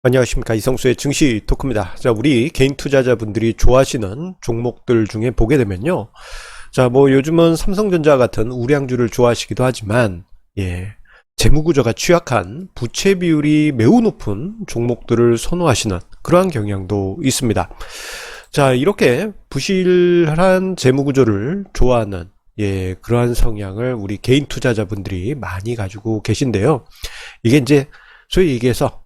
안녕하십니까, 이성수의 증시 토크입니다. 자, 우리 개인 투자자분들이 좋아하시는 종목들 중에 보게 되면요, 자, 뭐 요즘은 삼성전자 같은 우량주를 좋아하시기도 하지만, 재무구조가 취약한 부채 비율이 매우 높은 종목들을 선호하시는 그러한 경향도 있습니다. 자, 이렇게 부실한 재무구조를 좋아하는 그러한 성향을 우리 개인 투자자분들이 많이 가지고 계신데요. 이게 이제 소위 얘기해서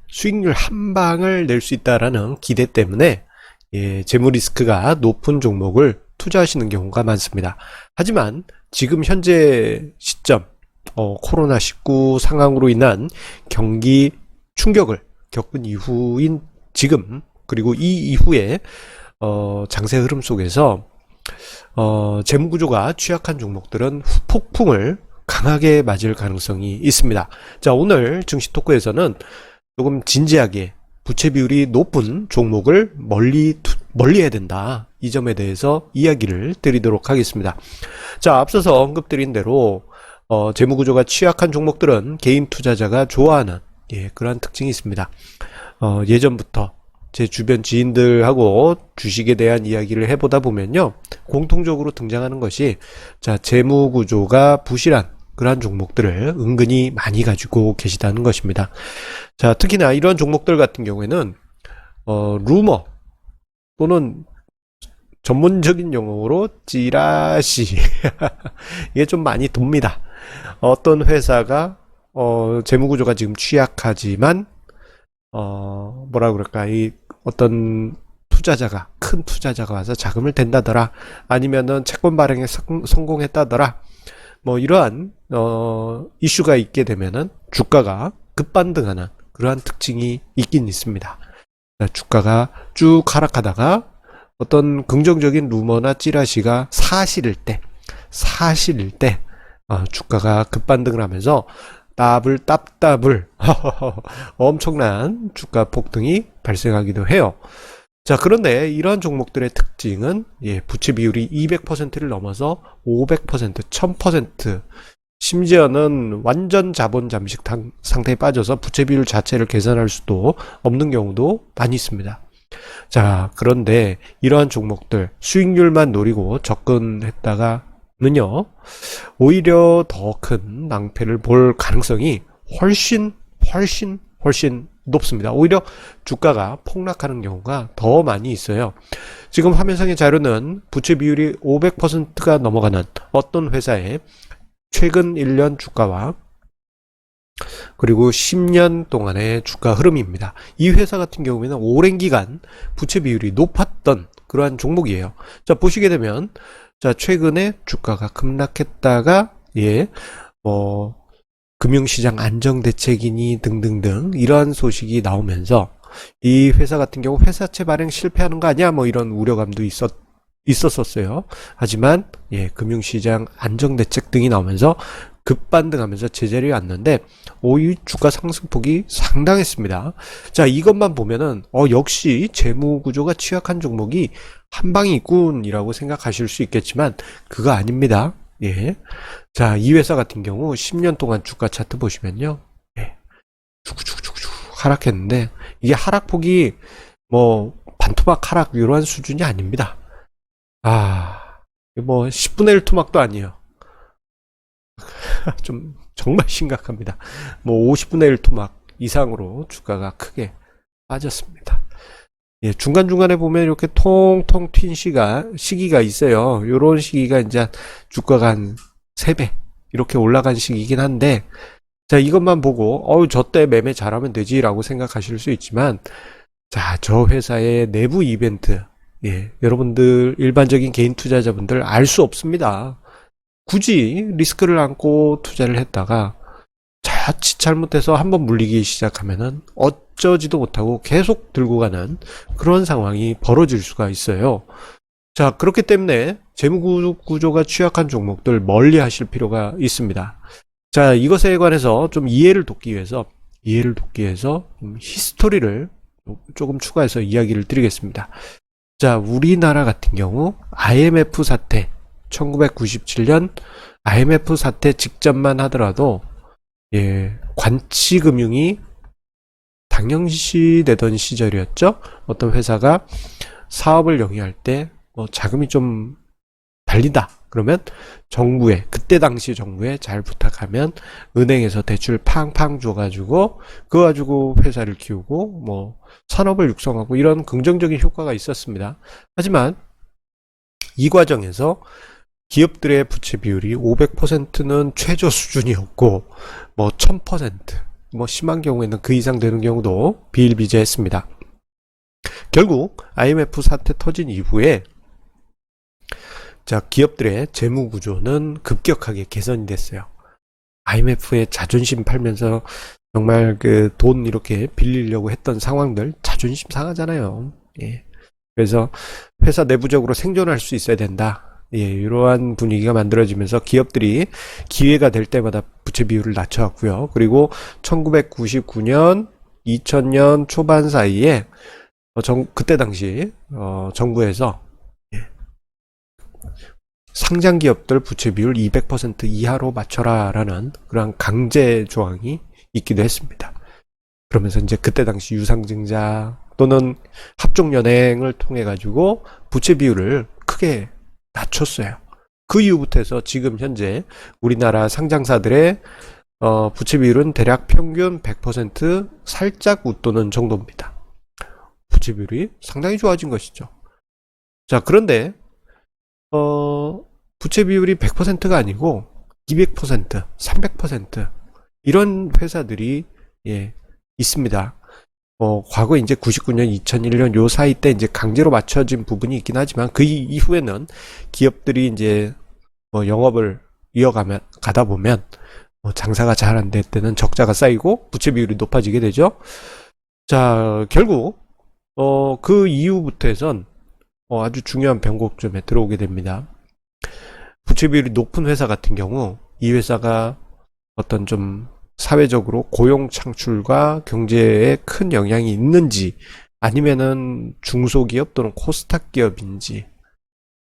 수익률 한 방을 낼 수 있다라는 기대 때문에 재무 리스크가 높은 종목을 투자하시는 경우가 많습니다. 하지만 지금 현재 시점 코로나19 상황으로 인한 경기 충격을 겪은 이후인 지금, 그리고 이 이후에 장세 흐름 속에서 재무구조가 취약한 종목들은 후폭풍을 강하게 맞을 가능성이 있습니다. 자, 오늘 증시 토크에서는 조금 진지하게 부채 비율이 높은 종목을 멀리 해야 된다, 이 점에 대해서 이야기를 드리도록 하겠습니다. 자, 앞서서 언급드린 대로 재무구조가 취약한 종목들은 개인 투자자가 좋아하는 그러한 특징이 있습니다. 예전부터 제 주변 지인들하고 주식에 대한 이야기를 해보다 보면요, 공통적으로 등장하는 것이, 자, 재무구조가 부실한 그러한 종목들을 은근히 많이 가지고 계시다는 것입니다. 자, 특히나 이러한 종목들 같은 경우에는 루머 또는 전문적인 용어로 찌라시 이게 좀 많이 돕니다. 어떤 회사가 재무구조가 지금 취약하지만 뭐라 그럴까, 이 어떤 큰 투자자가 와서 자금을 댄다더라, 아니면은 채권 발행에 성공했다더라, 뭐 이러한 이슈가 있게 되면은 주가가 급반등하는 그러한 특징이 있긴 있습니다. 주가가 쭉 하락하다가 어떤 긍정적인 루머나 찌라시가 사실일 때 주가가 급반등을 하면서 따블 엄청난 주가 폭등이 발생하기도 해요. 자, 그런데 이러한 종목들의 특징은 부채 비율이 200%를 넘어서 500%, 1000%, 심지어는 완전 자본 잠식 상태에 빠져서 부채 비율 자체를 계산할 수도 없는 경우도 많이 있습니다. 자, 그런데 이러한 종목들 수익률만 노리고 접근했다가는요, 오히려 더 큰 낭패를 볼 가능성이 훨씬 높습니다. 오히려 주가가 폭락하는 경우가 더 많이 있어요. 지금 화면상의 자료는 부채 비율이 500%가 넘어가는 어떤 회사의 최근 1년 주가와 그리고 10년 동안의 주가 흐름입니다. 이 회사 같은 경우에는 오랜 기간 부채 비율이 높았던 그러한 종목이에요. 자, 보시게 되면, 자, 최근에 주가가 급락했다가 금융시장 안정대책이니 등등등 이러한 소식이 나오면서 이 회사 같은 경우 회사채 발행 실패하는 거 아니야, 뭐 이런 우려감도 있었었어요. 하지만 금융시장 안정대책 등이 나오면서 급반등하면서 제자리에 왔는데 오히 주가 상승폭이 상당했습니다. 자, 이것만 보면은 역시 재무구조가 취약한 종목이 한 방이 있군이라고 생각하실 수 있겠지만 그거 아닙니다. 자, 이 회사 같은 경우 10년 동안 주가 차트 보시면요, 쭉쭉쭉쭉 하락했는데 이게 하락폭이 뭐 반토막 하락 이러한 수준이 아닙니다. 뭐 10분의 1 토막도 아니에요. 좀 정말 심각합니다. 뭐 50분의 1 토막 이상으로 주가가 크게 빠졌습니다. 중간중간에 보면 이렇게 통통 튄 시기가 있어요. 요런 시기가 이제 주가가 한 3배 이렇게 올라간 시기이긴 한데, 자, 이것만 보고 저 때 매매 잘하면 되지 라고 생각하실 수 있지만, 자, 저 회사의 내부 이벤트, 여러분들 일반적인 개인 투자자분들 알 수 없습니다. 굳이 리스크를 안고 투자를 했다가 자칫 잘못해서 한번 물리기 시작하면은 어쩌지도 못하고 계속 들고 가는 그런 상황이 벌어질 수가 있어요. 자, 그렇기 때문에 재무구조가 취약한 종목들 멀리 하실 필요가 있습니다. 자, 이것에 관해서 좀 이해를 돕기 위해서 히스토리를 조금 추가해서 이야기를 드리겠습니다. 자, 우리나라 같은 경우 IMF 사태, 1997년 IMF 사태 직전만 하더라도 관치금융이 장영시되던 시절이었죠. 어떤 회사가 사업을 영위할 때 자금이 좀 달린다 그러면 정부에, 그때 당시 정부에 잘 부탁하면 은행에서 대출 팡팡 줘가지고 그거 가지고 회사를 키우고 뭐 산업을 육성하고 이런 긍정적인 효과가 있었습니다. 하지만 이 과정에서 기업들의 부채 비율이 500%는 최저 수준이었고 뭐 1000%, 뭐 심한 경우에는 그 이상 되는 경우도 비일비재했습니다. 결국 IMF 사태 터진 이후에 자, 기업들의 재무 구조는 급격하게 개선이 됐어요. IMF의 자존심 팔면서 정말 그 돈 이렇게 빌리려고 했던 상황들 자존심 상하잖아요. 예. 그래서 회사 내부적으로 생존할 수 있어야 된다. 예, 이러한 분위기가 만들어지면서 기업들이 기회가 될 때마다 부채 비율을 낮춰왔고요. 그리고 1999년, 2000년 초반 사이에 그때 당시 정부에서 상장 기업들 부채 비율 200% 이하로 맞춰라 라는 그런 강제 조항이 있기도 했습니다. 그러면서 이제 그때 당시 유상증자 또는 합종연행을 통해 가지고 부채 비율을 크게 낮췄어요. 그 이후부터 해서 지금 현재 우리나라 상장사들의 부채 비율은 대략 평균 100% 살짝 웃도는 정도입니다. 부채 비율이 상당히 좋아진 것이죠. 자, 그런데 부채 비율이 100%가 아니고 200%, 300% 이런 회사들이 있습니다. 과거 이제 99년, 2001년 요 사이 때 이제 강제로 맞춰진 부분이 있긴 하지만 그 이후에는 기업들이 이제 영업을 가다 보면 장사가 잘 안 될 때는 적자가 쌓이고 부채 비율이 높아지게 되죠. 자, 결국 그 이후부터 해선 아주 중요한 변곡점에 들어오게 됩니다. 부채 비율이 높은 회사 같은 경우 이 회사가 어떤 좀 사회적으로 고용 창출과 경제에 큰 영향이 있는지 아니면은 중소기업 또는 코스닥 기업인지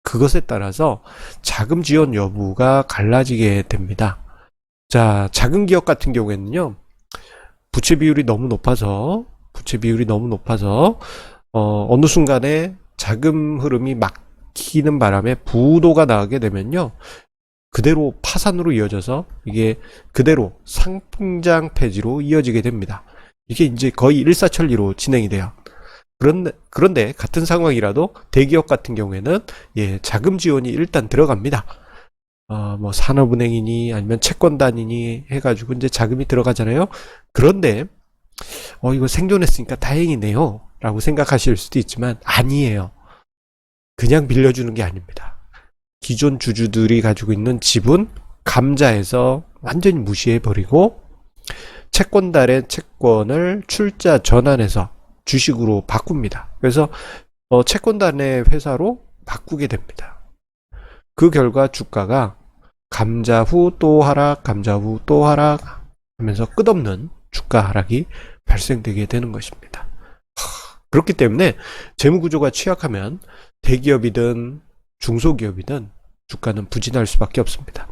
그것에 따라서 자금 지원 여부가 갈라지게 됩니다. 자, 작은 기업 같은 경우에는요, 부채 비율이 너무 높아서 어느 순간에 자금 흐름이 막히는 바람에 부도가 나게 되면요, 그대로 파산으로 이어져서 이게 그대로 상풍장 폐지로 이어지게 됩니다. 이게 이제 거의 일사천리로 진행이 돼요. 그런데 같은 상황이라도 대기업 같은 경우에는 자금 지원이 일단 들어갑니다. 뭐 산업은행이니 아니면 채권단이니 해가지고 이제 자금이 들어가잖아요. 그런데 이거 생존했으니까 다행이네요 라고 생각하실 수도 있지만 아니에요. 그냥 빌려주는 게 아닙니다. 기존 주주들이 가지고 있는 지분 감자에서 완전히 무시해버리고 채권단의 채권을 출자 전환해서 주식으로 바꿉니다. 그래서 채권단의 회사로 바꾸게 됩니다. 그 결과 주가가 감자 후 또 하락, 감자 후 또 하락 하면서 끝없는 주가 하락이 발생되게 되는 것입니다. 그렇기 때문에 재무구조가 취약하면 대기업이든 중소기업이든 주가는 부진할 수밖에 없습니다.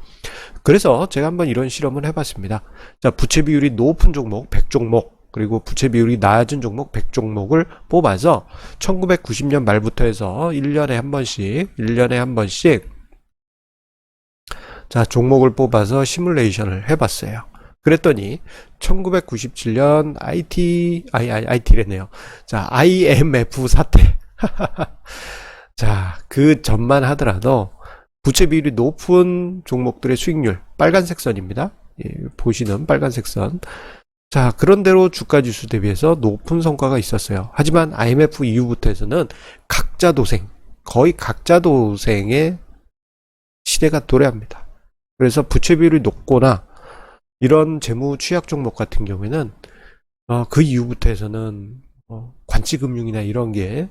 그래서 제가 한번 이런 실험을 해봤습니다. 자, 부채 비율이 높은 종목 100종목 그리고 부채 비율이 낮은 종목 100종목을 뽑아서 1990년 말부터 해서 1년에 한 번씩 자, 종목을 뽑아서 시뮬레이션을 해봤어요. 그랬더니 1997년 IT래네요. 자, IMF 사태. 자, 그 전만 하더라도 부채 비율이 높은 종목들의 수익률, 빨간색 선입니다. 보시는 빨간색 선. 자, 그런대로 주가지수 대비해서 높은 성과가 있었어요. 하지만 IMF 이후부터 해서는 거의 각자도생의 시대가 도래합니다. 그래서 부채 비율이 높거나 이런 재무 취약 종목 같은 경우에는 그 이후부터 해서는 관치금융이나 이런 게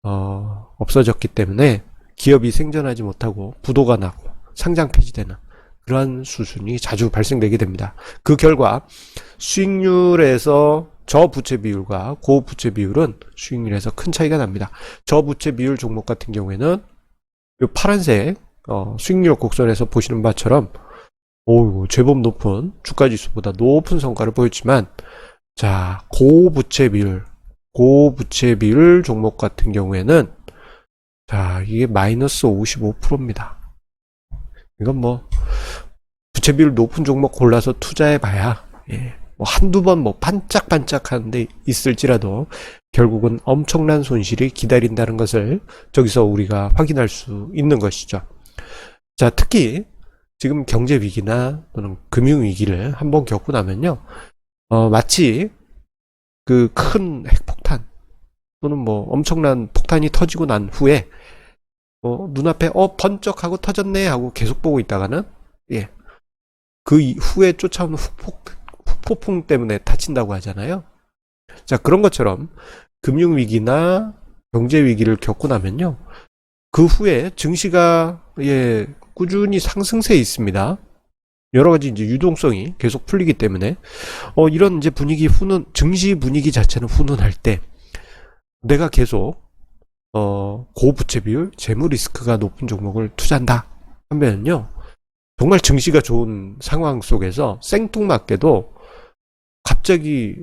없어졌기 때문에 기업이 생존하지 못하고 부도가 나고 상장 폐지되는 그러한 수순이 자주 발생되게 됩니다. 그 결과 수익률에서 저부채 비율과 고부채 비율은 수익률에서 큰 차이가 납니다. 저부채 비율 종목 같은 경우에는 이 파란색 수익률 곡선에서 보시는 바처럼 제법 높은 주가지수보다 높은 성과를 보였지만 자, 고부채 비율 종목 같은 경우에는 자, 이게 마이너스 55%입니다. 이건 뭐 부채 비율 높은 종목 골라서 투자해 봐야 뭐 한두 번 뭐 반짝반짝 하는데 있을지라도 결국은 엄청난 손실이 기다린다는 것을 저기서 우리가 확인할 수 있는 것이죠. 자, 특히 지금 경제 위기나 또는 금융 위기를 한번 겪고 나면요, 마치 그 큰 핵폭탄 또는 뭐 엄청난 폭탄이 터지고 난 후에 눈앞에 번쩍하고 터졌네 하고 계속 보고 있다가는 그 후에 쫓아오는 후폭풍 때문에 다친다고 하잖아요. 자, 그런 것처럼 금융 위기나 경제 위기를 겪고 나면요, 그 후에 증시가 꾸준히 상승세에 있습니다. 여러 가지 이제 유동성이 계속 풀리기 때문에 이런 이제 증시 분위기 자체는 훈훈할 때 내가 계속 고부채 비율, 재무 리스크가 높은 종목을 투자한다 하면요, 정말 증시가 좋은 상황 속에서 생뚱맞게도 갑자기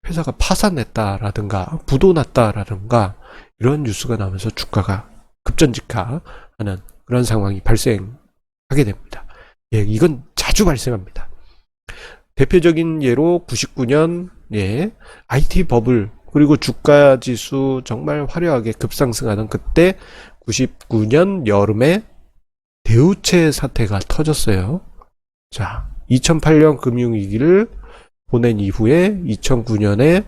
회사가 파산했다라든가 부도났다라든가 이런 뉴스가 나오면서 주가가 급전직하하는 그런 상황이 발생하게 됩니다. 이건 자주 발생합니다. 대표적인 예로 99년 IT 버블, 그리고 주가 지수 정말 화려하게 급상승하던 그때 99년 여름에 대우채 사태가 터졌어요. 자, 2008년 금융위기를 보낸 이후에 2009년에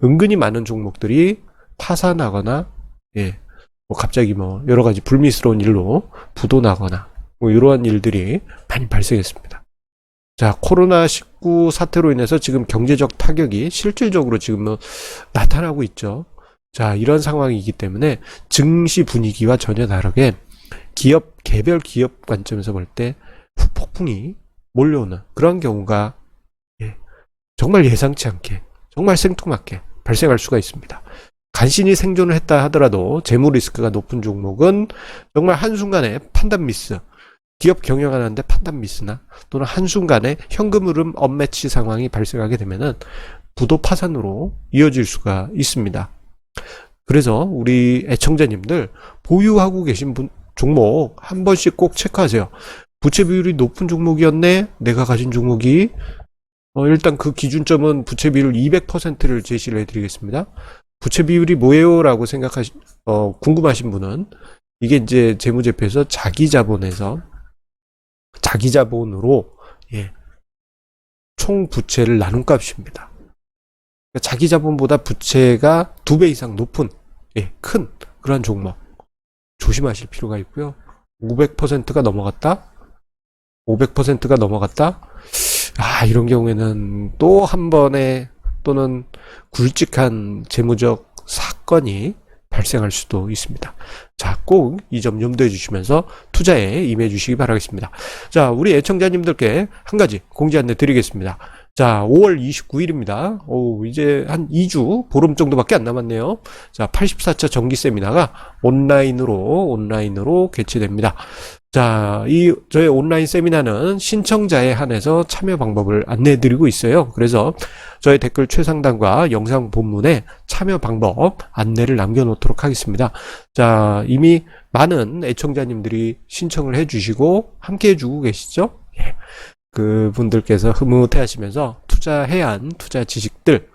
은근히 많은 종목들이 파산하거나 뭐 갑자기 뭐 여러 가지 불미스러운 일로 부도나거나 뭐 이러한 일들이 많이 발생했습니다. 자, 코로나19 사태로 인해서 지금 경제적 타격이 실질적으로 지금 나타나고 있죠. 자, 이런 상황이기 때문에 증시 분위기와 전혀 다르게 개별 기업 관점에서 볼 때 후폭풍이 몰려오는 그런 경우가 정말 예상치 않게, 정말 생뚱맞게 발생할 수가 있습니다. 간신히 생존을 했다 하더라도 재무 리스크가 높은 종목은 정말 한순간에 판단 미스, 기업 경영하는데 판단 미스나 또는 한순간에 현금 흐름 언매치 상황이 발생하게 되면은 부도 파산으로 이어질 수가 있습니다. 그래서 우리 애청자님들 보유하고 계신 종목 한 번씩 꼭 체크하세요. 부채 비율이 높은 종목이었네, 내가 가진 종목이. 일단 그 기준점은 부채 비율 200%를 제시를 해드리겠습니다. 부채 비율이 뭐예요? 라고 궁금하신 분은 이게 이제 재무제표에서 자기 자본으로 총 부채를 나눈 값입니다. 그러니까 자기 자본보다 부채가 2배 이상 높은 큰 그런 종목 조심하실 필요가 있고요. 500%가 넘어갔다? 이런 경우에는 또 한 번의 또는 굵직한 재무적 사건이 발생할 수도 있습니다. 자, 꼭 이 점 염두해 주시면서 투자에 임해 주시기 바라겠습니다. 자, 우리 애청자님들께 한 가지 공지 안내 드리겠습니다. 자, 5월 29일입니다. 이제 한 2주, 보름 정도밖에 안 남았네요. 자, 84차 정기 세미나가 온라인으로 개최됩니다. 자, 저희 온라인 세미나는 신청자에 한해서 참여 방법을 안내해 드리고 있어요. 그래서 저희 댓글 최상단과 영상 본문에 참여 방법 안내를 남겨놓도록 하겠습니다. 자, 이미 많은 애청자님들이 신청을 해주시고 함께 해주고 계시죠? 그분들께서 흐뭇해 하시면서 투자해야 한 투자 지식들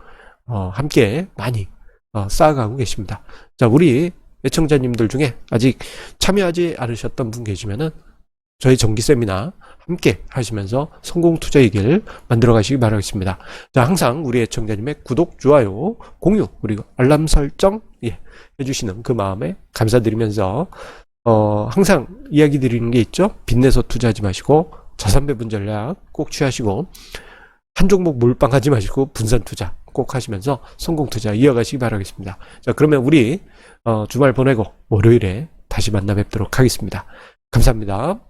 함께 많이 쌓아가고 계십니다. 자, 우리 애청자님들 중에 아직 참여하지 않으셨던 분 계시면은 저희 정기 세미나 함께 하시면서 성공 투자의 길 만들어 가시기 바라겠습니다. 자, 항상 우리 애청자님의 구독, 좋아요, 공유, 그리고 알람 설정 해주시는 그 마음에 감사드리면서 항상 이야기 드리는 게 있죠. 빚내서 투자하지 마시고 자산 배분 전략 꼭 취하시고 한 종목 몰빵하지 마시고 분산 투자 꼭 하시면서 성공 투자 이어가시기 바라겠습니다. 자, 그러면 우리 주말 보내고 월요일에 다시 만나 뵙도록 하겠습니다. 감사합니다.